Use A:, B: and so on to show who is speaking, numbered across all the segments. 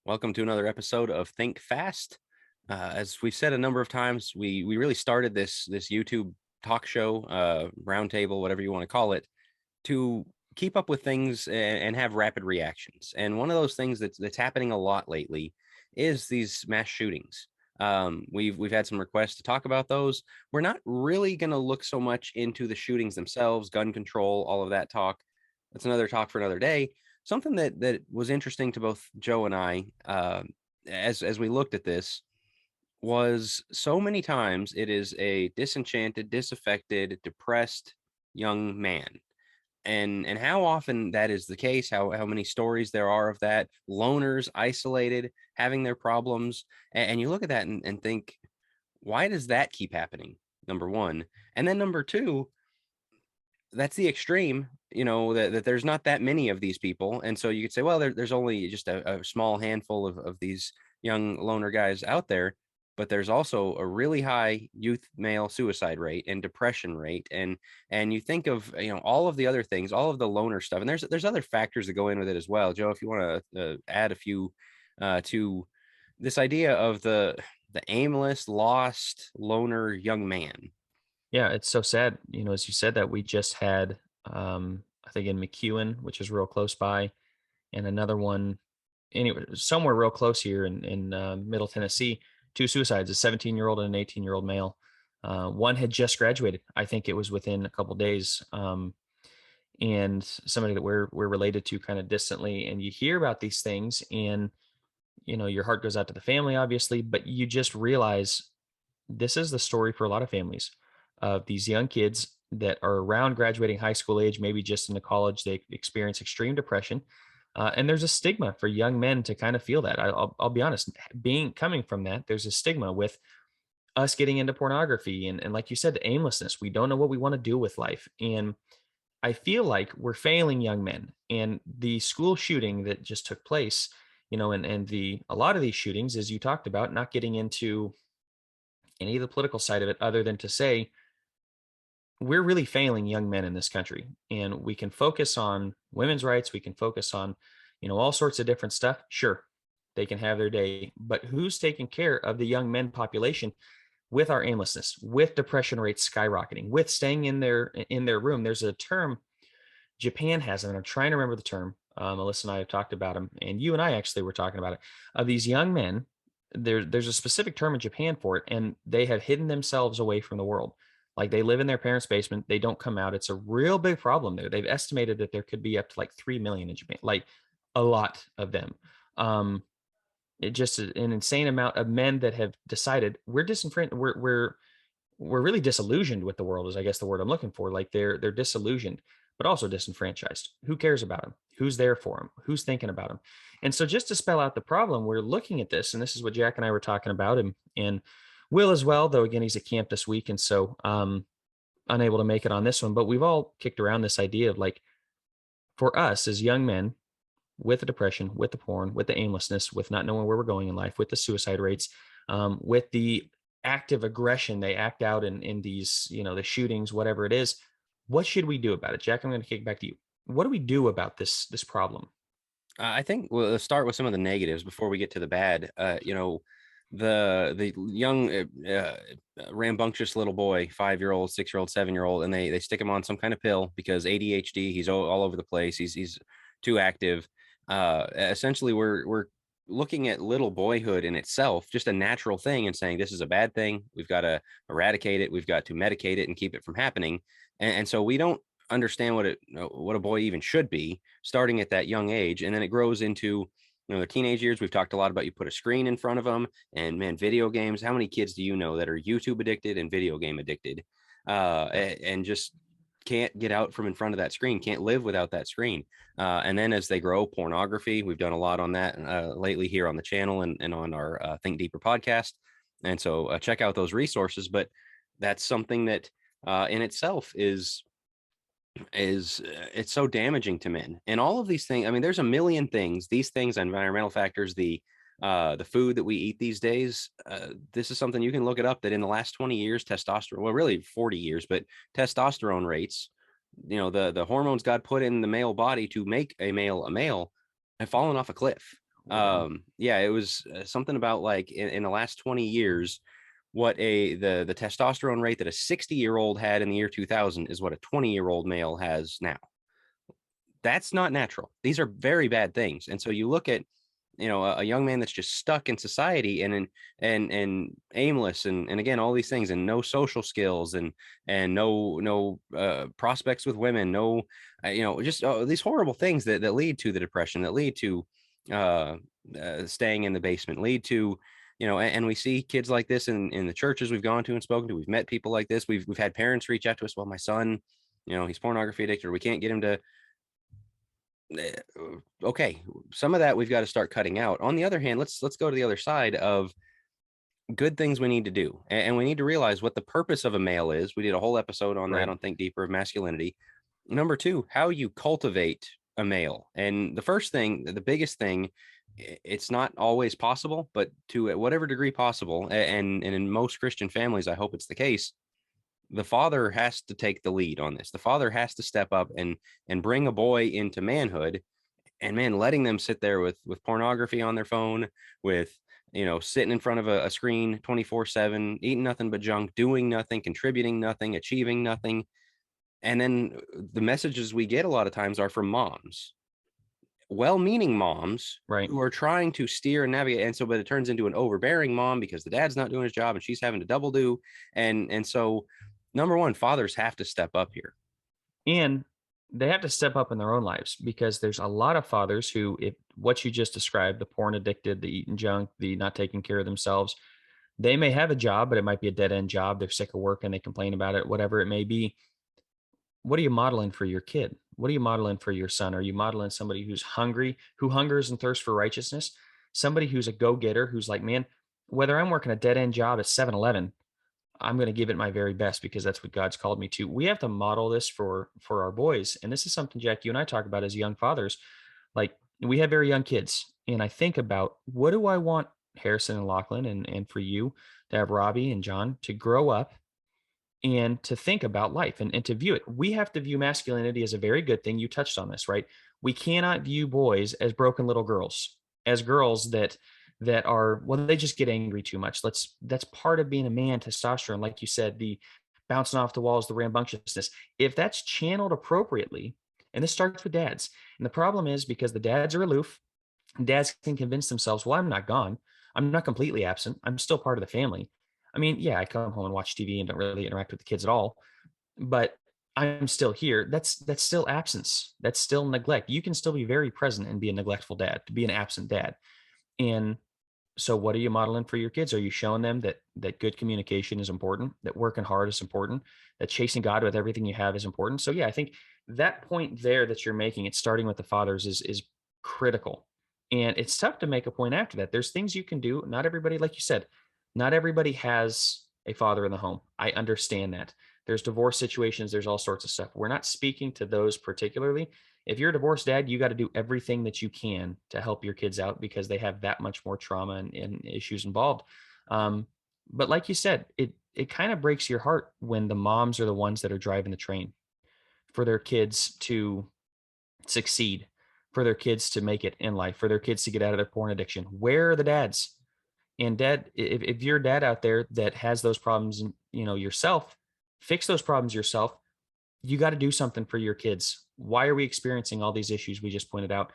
A: Welcome to another episode of Think Fast. As we've said a number of times, we really started this YouTube talk show, roundtable, whatever you want to call it, to keep up with things and have rapid reactions. And one of those things that's happening a lot lately is these mass shootings. We've had some requests to talk about those. We're not really going to look so much into the shootings themselves, gun control, all of that talk. That's another talk for another day. Something that was interesting to both Joe and I, as we looked at this, was so many times it is a disenchanted, disaffected, depressed young man, and how often that is the case, how many stories there are of that, loners, isolated, having their problems. And you look at that and think, why does that keep happening? Number one. And then number two, that's the extreme, that there's not that many of these people. And so you could say, well, there's only just a small handful of these young loner guys out there, but there's also a really high youth male suicide rate and depression rate. And you think of, all of the other things, all of the loner stuff, and there's other factors that go in with it as well. Joe, if you want to add a few to this idea of the aimless, lost, loner young man.
B: Yeah, it's so sad. As you said that we just had, I think in McEwen, which is real close by, and another one anyway, somewhere real close here in Middle Tennessee, two suicides, a 17-year-old and an 18-year-old male. One had just graduated. I think it was within a couple days. And somebody that we're related to kind of distantly. And you hear about these things, and your heart goes out to the family, obviously, but you just realize this is the story for a lot of families of these young kids that are around graduating high school age, maybe just into college. They experience extreme depression. And there's a stigma for young men to kind of feel that. I'll be honest, being coming from that, there's a stigma with us getting into pornography and like you said, the aimlessness. We don't know what we want to do with life. And I feel like we're failing young men. And the school shooting that just took place, and the a lot of these shootings, as you talked about, not getting into any of the political side of it other than to say we're really failing young men in this country, and we can focus on women's rights, we can focus on all sorts of different stuff. Sure, they can have their day, but who's taking care of the young men population with our aimlessness, with depression rates skyrocketing, with staying in their room? There's a term Japan has, and I'm trying to remember the term. Melissa and I have talked about them, and you and I actually were talking about it, of these young men. There's a specific term in Japan for it, and they have hidden themselves away from the world. Like they live in their parents' basement, they don't come out. It's a real big problem there. They've estimated that there could be up to like 3 million in Japan, like a lot of them. Um, it just an insane amount of men that have decided we're disenfranchised. We're really disillusioned with the world, is I guess the word I'm looking for. Like they're disillusioned, but also disenfranchised. Who cares about them? Who's there for them? Who's thinking about them? And so, just to spell out the problem, we're looking at this, and this is what Jack and I were talking about, and Will as well. Though again, he's at camp this week, and so unable to make it on this one. But we've all kicked around this idea of like, for us as young men, with the depression, with the porn, with the aimlessness, with not knowing where we're going in life, with the suicide rates, with the active aggression they act out in these, the shootings, whatever it is. What should we do about it, Jack? I'm going to kick back to you. What do we do about this problem?
A: I think we'll start with some of the negatives before we get to the bad. The young rambunctious little boy, 5-year-old, 6-year-old, 7-year-old, and they stick him on some kind of pill because ADHD. He's all over the place. He's too active. Essentially, we're looking at little boyhood in itself, just a natural thing, and saying this is a bad thing. We've got to eradicate it. We've got to medicate it and keep it from happening. And so we don't understand what a boy even should be starting at that young age, and then it grows into their teenage years. We've talked a lot about, you put a screen in front of them, and man, video games. How many kids do you know that are YouTube addicted and video game addicted, and just can't get out from in front of that screen, can't live without that screen. And then as they grow, pornography. We've done a lot on that lately here on the channel and on our Think Deeper podcast, and so check out those resources. But that's something that in itself is it's so damaging to men. And all of these things, I mean, there's a million things, these things, environmental factors, the food that we eat these days. This is something you can look it up, that in the last 20 years, testosterone, well, really 40 years, but testosterone rates, the hormones God put in the male body to make a male have fallen off a cliff. Yeah, it was something about like in the last 20 years, what the testosterone rate that a 60-year-old had in the year 2000 is what a 20-year-old male has now. That's not natural. These are very bad things. And so you look at, a young man that's just stuck in society and aimless and again all these things and no social skills and no prospects with women, no just these horrible things that lead to the depression, that lead to uh, staying in the basement, lead to and we see kids like this in the churches we've gone to and spoken to. We've met people like this. We've had parents reach out to us. Well, my son, he's pornography addicted, or we can't get him to okay, some of that we've got to start cutting out. On the other hand, let's go to the other side of good things we need to do, and we need to realize what the purpose of a male is. We did a whole episode on that
B: Right.
A: on Think Deeper of masculinity. Number two, how you cultivate a male. And the first thing, the biggest thing, it's not always possible, but to whatever degree possible, and in most Christian families, I hope it's the case, the father has to take the lead on this. The father has to step up and bring a boy into manhood. And man, letting them sit there with pornography on their phone, with sitting in front of a screen 24/7, eating nothing but junk, doing nothing, contributing nothing, achieving nothing. And then the messages we get a lot of times are from moms, well-meaning moms
B: Right.
A: who are trying to steer and navigate. And so, but it turns into an overbearing mom because the dad's not doing his job and she's having to double do. And so number one, fathers have to step up here.
B: And they have to step up in their own lives, because there's a lot of fathers who, if what you just described, the porn addicted, the eating junk, the not taking care of themselves, they may have a job, but it might be a dead end job. They're sick of work and they complain about it, whatever it may be. What are you modeling for your kid? What are you modeling for your son? Are you modeling somebody who's hungry, who hungers and thirsts for righteousness? Somebody who's a go getter, who's like, man, whether I'm working a dead end job at 7-Eleven, I'm going to give it my very best because that's what God's called me to. We have to model this for our boys. And this is something, Jack, you and I talk about as young fathers. Like, we have very young kids. And I think about, what do I want Harrison and Lachlan, and for you to have Robbie and John to grow up and to think about life, and to view it. We have to view masculinity as a very good thing. You touched on this, right? We cannot view boys as broken little girls, as girls that are, well, they just get angry too much. That's part of being a man, testosterone, like you said, the bouncing off the walls, the rambunctiousness. If that's channeled appropriately, and this starts with dads. And the problem is, because the dads are aloof, dads can convince themselves, well, I'm not gone. I'm not completely absent. I'm still part of the family. I mean, yeah, I come home and watch TV and don't really interact with the kids at all, but I'm still here. That's still absence. That's still neglect. You can still be very present and be a neglectful dad, to be an absent dad. And so what are you modeling for your kids? Are you showing them that good communication is important, that working hard is important, that chasing God with everything you have is important? So yeah, I think that point there that you're making, it's starting with the fathers, is critical. And it's tough to make a point after that. There's things you can do. Not everybody, like you said, not everybody has a father in the home. I understand that. There's divorce situations, there's all sorts of stuff. We're not speaking to those particularly. If you're a divorced dad, you got to do everything that you can to help your kids out, because they have that much more trauma and issues involved. Um, but like you said, it kind of breaks your heart when the moms are the ones that are driving the train for their kids to succeed, for their kids to make it in life, for their kids to get out of their porn addiction. Where are the dads? And dad, if you're a dad out there that has those problems, yourself, fix those problems yourself. You got to do something for your kids. Why are we experiencing all these issues we just pointed out?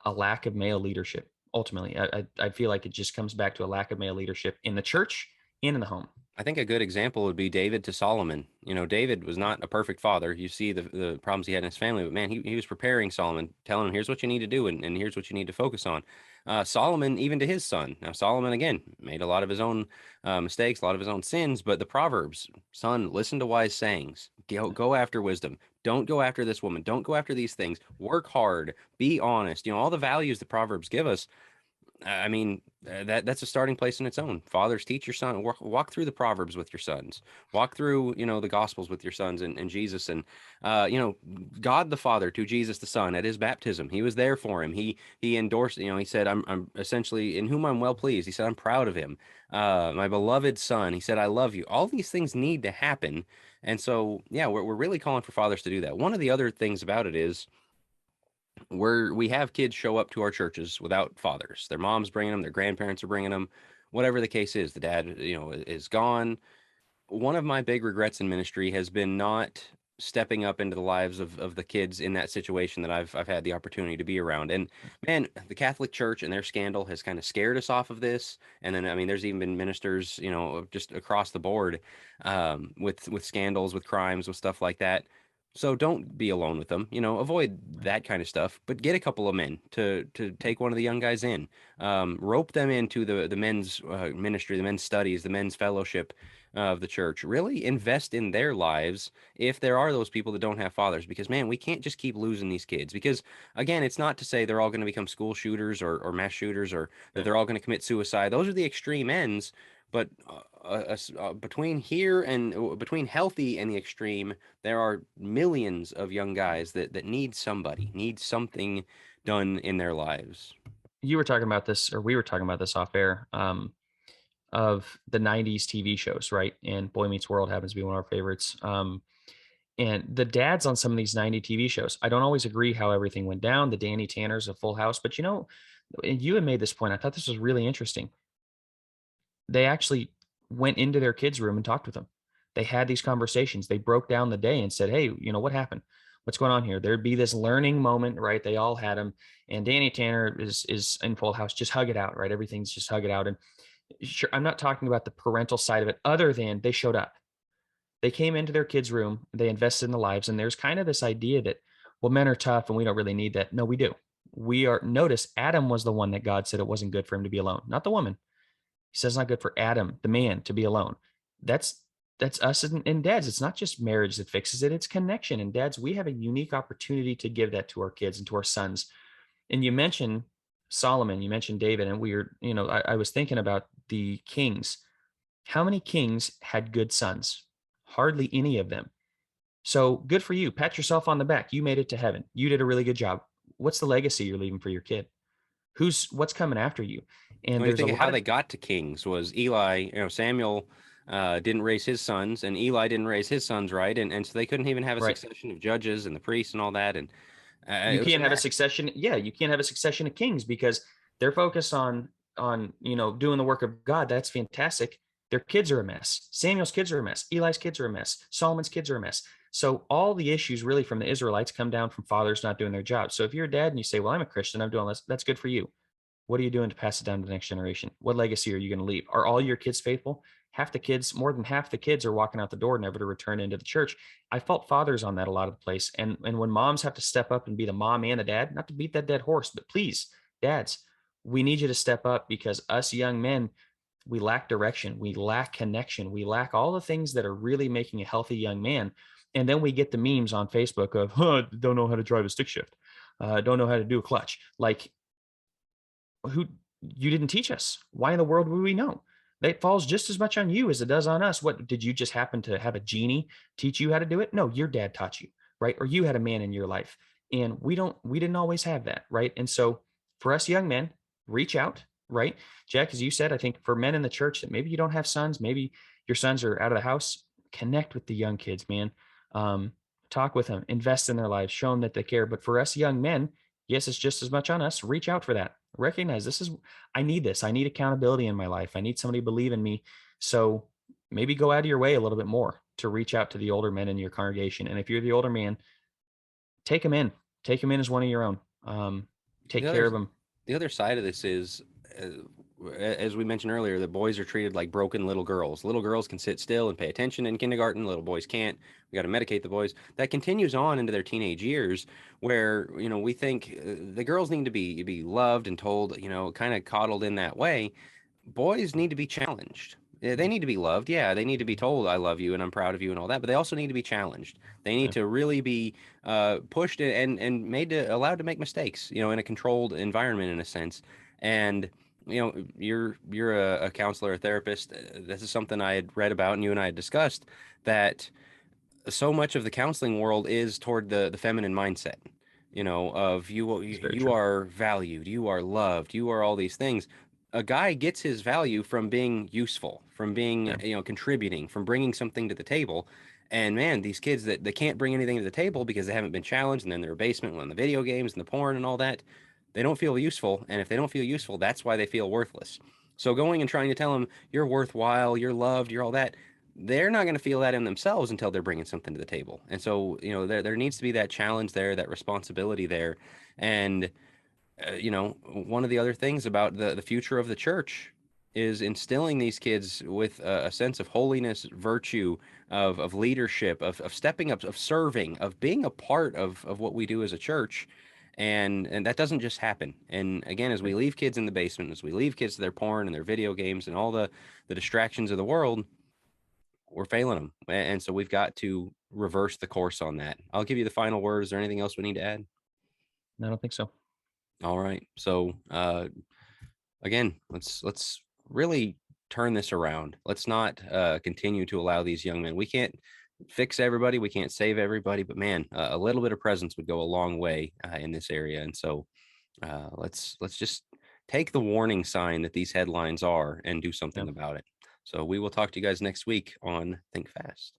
B: A lack of male leadership. Ultimately, I feel like it just comes back to a lack of male leadership in the church and in the home.
A: I think a good example would be David to Solomon. David was not a perfect father. You see the problems he had in his family, but man, he was preparing Solomon, telling him, here's what you need to do, and here's what you need to focus on. Solomon, even to his son. Now, Solomon, again, made a lot of his own mistakes, a lot of his own sins, but the Proverbs, son, listen to wise sayings. Go after wisdom. Don't go after this woman. Don't go after these things. Work hard. Be honest. All the values the Proverbs give us. I mean, that's a starting place in its own. Fathers, teach your son, walk through the Proverbs with your sons, walk through, the Gospels with your sons and Jesus and, God the Father to Jesus the Son at his baptism. He was there for him. He endorsed, he said, I'm essentially in whom I'm well pleased. He said, I'm proud of him. My beloved son. He said, I love you. All these things need to happen. And so, yeah, we're really calling for fathers to do that. One of the other things about it is, we have kids show up to our churches without fathers. Their moms bringing them, their grandparents are bringing them, whatever the case is. The dad, is gone. One of my big regrets in ministry has been not stepping up into the lives of the kids in that situation that I've had the opportunity to be around. And man, the Catholic Church and their scandal has kind of scared us off of this. And then I mean, there's even been ministers, just across the board, with scandals, with crimes, with stuff like that. So don't be alone with them. Avoid that kind of stuff, but get a couple of men to take one of the young guys in, rope them into the men's ministry, the men's studies, the men's fellowship of the church. Really invest in their lives if there are those people that don't have fathers, because man, we can't just keep losing these kids. Because again, it's not to say they're all going to become school shooters or mass shooters, or that
B: Yeah.
A: they're all going to commit suicide. Those are the extreme ends. But between here and between healthy and the extreme, there are millions of young guys that need somebody, need something done in their lives.
B: You were talking about this, or we were talking about this off air, of the 90s TV shows, right? And Boy Meets World happens to be one of our favorites. And the dads on some of these 90 TV shows, I don't always agree how everything went down. The Danny Tanners of Full House, but and you had made this point. I thought this was really interesting. They actually went into their kids' room and talked with them. They had these conversations. They broke down the day and said, "Hey, what happened? What's going on here?" There'd be this learning moment, right? They all had them. And Danny Tanner is in Full House. Just hug it out, right? Everything's just hug it out. And sure, I'm not talking about the parental side of it, other than they showed up. They came into their kids' room, they invested in the lives, and there's kind of this idea that, well, men are tough and we don't really need that. No, we do. We are. Notice Adam was the one that God said it wasn't good for him to be alone, not the woman. He says it's not good for Adam, the man, to be alone. That's that's us and dads. It's not just marriage that fixes it; it's connection. And dads, we have a unique opportunity to give that to our kids and to our sons. And you mentioned Solomon, you mentioned David, and I was thinking about the kings. How many kings had good sons? Hardly any of them. So good for you. Pat yourself on the back. You made it to heaven. You did a really good job. What's the legacy you're leaving for your kid? What's coming after you? And
A: When you
B: there's a
A: think of how
B: lot of
A: they got to kings, was Eli, Samuel didn't raise his sons, and Eli didn't raise his sons right, and so they couldn't even have a
B: right.
A: succession of judges and the priests and all that, and
B: You
A: it was a
B: can't have a
A: mess.
B: succession. Yeah, you can't have a succession of kings because they're focused on doing the work of God. That's fantastic. Their kids are a mess. Samuel's kids are a mess. Eli's kids are a mess. Solomon's kids are a mess. So all the issues really from the Israelites come down from fathers not doing their job. So if you're a dad and you say, "Well, I'm a Christian, I'm doing this," that's good for you. What are you doing to pass it down to the next generation? What legacy are you going to leave? Are all your kids faithful? Half the kids, more than half the kids, are walking out the door never to return into the church. I fault fathers on that a lot of the place. And when moms have to step up and be the mom and the dad, not to beat that dead horse, but please, dads, we need you to step up, because us young men, we lack direction, we lack connection, we lack all the things that are really making a healthy young man. And then we get the memes on Facebook of, don't know how to drive a stick shift, don't know how to do a clutch. Like, who you didn't teach us. Why in the world would we know? It falls just as much on you as it does on us. What, did you just happen to have a genie teach you how to do it? No, your dad taught you, right? Or you had a man in your life. And we didn't always have that, right? And so for us young men, reach out, right? Jack, as you said, I think for men in the church that maybe you don't have sons, maybe your sons are out of the house, connect with the young kids, man. Um, Talk with them, invest in their lives, show them that they care. But for us young men, yes, it's just as much on us. Reach out for that. Recognize this is, I need this. I need accountability in my life. I need somebody to believe in me. So maybe go out of your way a little bit more to reach out to the older men in your congregation. And if you're the older man, take them in. Take them in as one of your own.
A: The
B: Take care
A: other
B: of them.
A: the other side of this is, as we mentioned earlier, that boys are treated like broken little girls. Little girls can sit still and pay attention in kindergarten. Little boys can't. We got to medicate the boys. That continues on into their teenage years, where we think the girls need to be loved and told, kind of coddled in that way. Boys need to be challenged. They need to be loved. Yeah, they need to be told, "I love you and I'm proud of you" and all that. But they also need to be challenged. They need
B: Yeah,
A: to really be pushed and made to allowed to make mistakes. In a controlled environment, in a sense. And you're a counselor, a therapist. This is something I had read about, and you and I had discussed that so much of the counseling world is toward the feminine mindset, of
B: it's very
A: you
B: true.
A: are valued, you are loved, you are all these things. A guy gets his value from being useful, from being,
B: Yeah.
A: contributing, from bringing something to the table. And man, these kids that they can't bring anything to the table because they haven't been challenged, and then their basement and the video games and the porn and all that, they don't feel useful. And if they don't feel useful, that's why they feel worthless. So going and trying to tell them you're worthwhile, you're loved, you're all that, they're not going to feel that in themselves until they're bringing something to the table. And so, there needs to be that challenge there, that responsibility there. And one of the other things about the future of the church is instilling these kids with a sense of holiness, virtue, of leadership, of stepping up, of serving, of being a part of what we do as a church. And that doesn't just happen. And again, as we leave kids in the basement, as we leave kids to their porn and their video games and all the distractions of the world, we're failing them. And so we've got to reverse the course on that. I'll give you the final word. Is there anything else we need to add?
B: I don't think so.
A: All right. So again, let's really turn this around. Let's not continue to allow these young men. We can't fix everybody. We can't save everybody, but man, a little bit of presence would go a long way in this area. And so let's just take the warning sign that these headlines are and do
B: Yeah.
A: something about it. So we will talk to you guys next week on Think Fast.